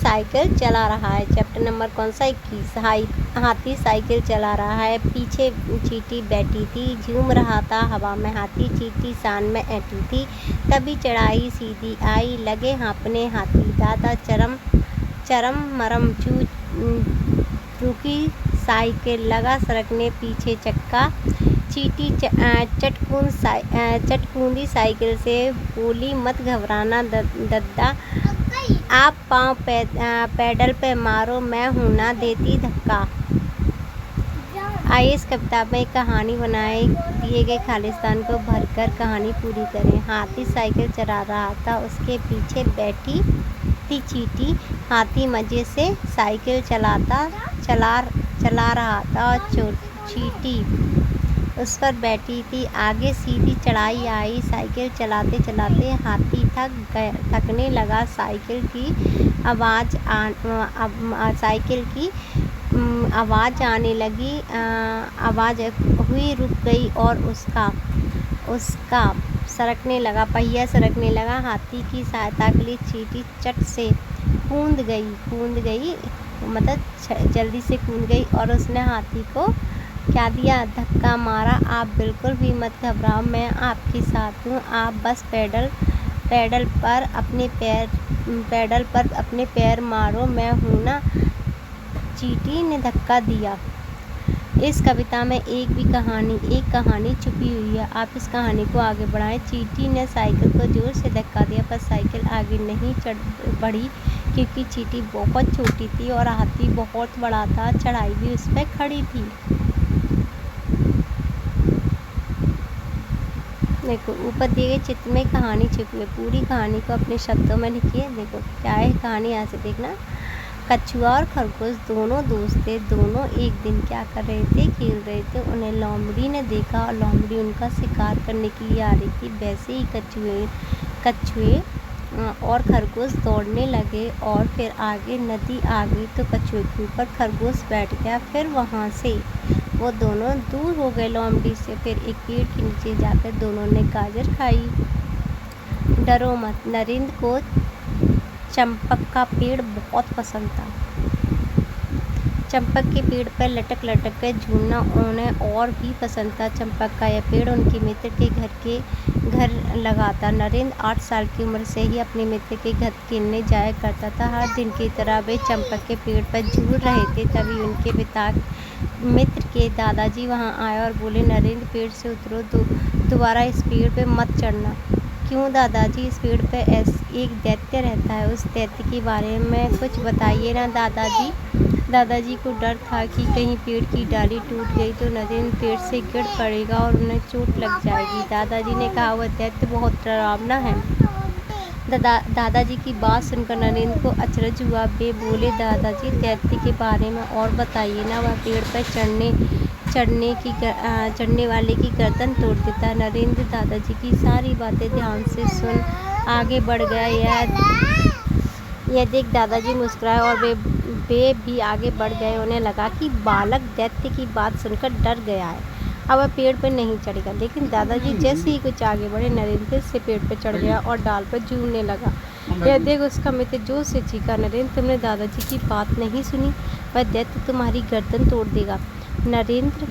Cycle चला रहा है। चैप्टर नंबर कौन सा? 21। हाथी साइकिल चला रहा है। पीछे चींटी बैठी थी, झूम रहा था हवा में हाथी, चींटी शान में ऐंठी थी। तभी चढ़ाई सीधी आई, लगे हाँफने हाथी। दादा चरम मरम रुकी साइकिल, लगा सरकने पीछे चक्का। चींटी चटकूंदी साइकिल से, बोली मत घबराना दद्दा, आप पाँव पैडल पे मारो, मैं हूँ ना देती धक्का। आइए इस कविता में एक कहानी बनाए, दिए गए खालिस्तान को भरकर कहानी पूरी करें। हाथी साइकिल चला रहा था, उसके पीछे बैठी थी चींटी। हाथी मज़े से साइकिल चला रहा था और चींटी उस पर बैठी थी। आगे सीधी चढ़ाई आई, साइकिल चलाते चलाते हाथी थकने लगा। साइकिल की आवाज़ आने लगी, आवाज़ हुई, रुक गई और उसका सरकने लगा, पहिया सरकने लगा। हाथी की सहायता के लिए चींटी चट से कूद गई, मतलब जल्दी से कूद गई और उसने हाथी को क्या दिया? धक्का मारा। आप बिल्कुल भी मत घबराओ, मैं आपके साथ हूँ, आप बस पैडल पर अपने पैर मारो, मैं हूँ ना। चींटी ने धक्का दिया। इस कविता में एक कहानी छुपी हुई है, आप इस कहानी को आगे बढ़ाएं। चींटी ने साइकिल को जोर से धक्का दिया, पर साइकिल आगे नहीं बढ़ी, क्योंकि चींटी बहुत छोटी थी और हाथी बहुत बड़ा था, चढ़ाई भी उस पर खड़ी थी। देखो ऊपर दिए गए चित्र में कहानी छुपी है, पूरी कहानी को अपने शब्दों में लिखिए। देखो क्या है कहानी, यहाँ से देखना। कछुआ और खरगोश दोनों दोस्त थे। दोनों एक दिन क्या कर रहे थे? खेल रहे थे। उन्हें लोमड़ी ने देखा और लोमड़ी उनका शिकार करने के लिए आ रही थी। वैसे ही कछुए और खरगोश दौड़ने लगे और फिर आगे नदी आ गई तो कछुए के ऊपर खरगोश बैठ गया। फिर वहाँ से वो दोनों दूर हो गए लोमड़ी से। फिर एक पेड़ के नीचे जाकर दोनों ने गाजर खाई। डरो मत, नरेंद्र को चंपक का पेड़ बहुत पसंद था। चंपक के पेड़ पर लटक कर झूलना उन्हें और भी पसंद था। चंपक का यह पेड़ उनके मित्र के घर लगा था। नरेंद्र 8 साल की उम्र से ही अपने मित्र के घर खेलने जाया करता था। हर दिन की तरह वे चंपक के पेड़ पर झूल रहे थे। तभी उनके मित्र के दादाजी वहां आए और बोले, नरेंद्र पेड़ से उतरो, दोबारा इस पेड़ पे मत चढ़ना। क्यों दादाजी? इस पेड़ पे एक दैत्य रहता है, उस दैत्य के बारे में कुछ बताइए ना दादाजी। दादाजी को डर था कि कहीं पेड़ की डाली टूट गई तो नरेंद्र पेड़ से गिर पड़ेगा और उन्हें चोट लग जाएगी। दादाजी ने कहा, वह दैत्य बहुत डरावना है। दादाजी की बात सुनकर नरेंद्र को अचरज हुआ। वे बोले, दादाजी दैत्य के बारे में और बताइए ना, वह पेड़ पर चढ़ने वाले की गर्दन तोड़ देता है। नरेंद्र दादाजी की सारी बातें ध्यान से सुन आगे बढ़ गया। यह देख दादाजी मुस्कुराए और वे भी आगे बढ़ गए। उन्हें लगा कि बालक दैत्य की बात सुनकर डर गया है, अब वह पेड़ पर नहीं चढ़ेगा। लेकिन दादाजी जैसे ही कुछ आगे बढ़े, नरेंद्र से पेड़ पर चढ़ गया और डाल पर झूलने लगा। यह देख उसका मित्र जोर से चीखा, नरेंद्र तुमने दादाजी की बात नहीं सुनी, वह दैत्य तुम्हारी गर्दन तोड़ देगा। नरेंद्र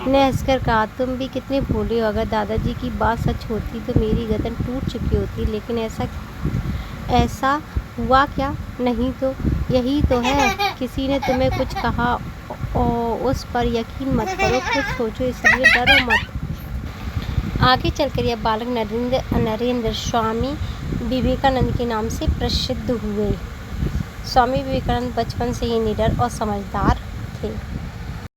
ने हंसकर कहा, तुम भी कितने भोले हो, अगर दादाजी की बात सच होती तो मेरी गर्दन टूट चुकी होती। लेकिन ऐसा हुआ क्या? नहीं तो यही तो है, किसी ने तुम्हें कुछ कहा और उस पर यकीन मत करो, कुछ सोचो, इसलिए डरो मत। आगे चलकर यह बालक नरेंद्र स्वामी विवेकानंद के नाम से प्रसिद्ध हुए। स्वामी विवेकानंद बचपन से ही निडर और समझदार थे।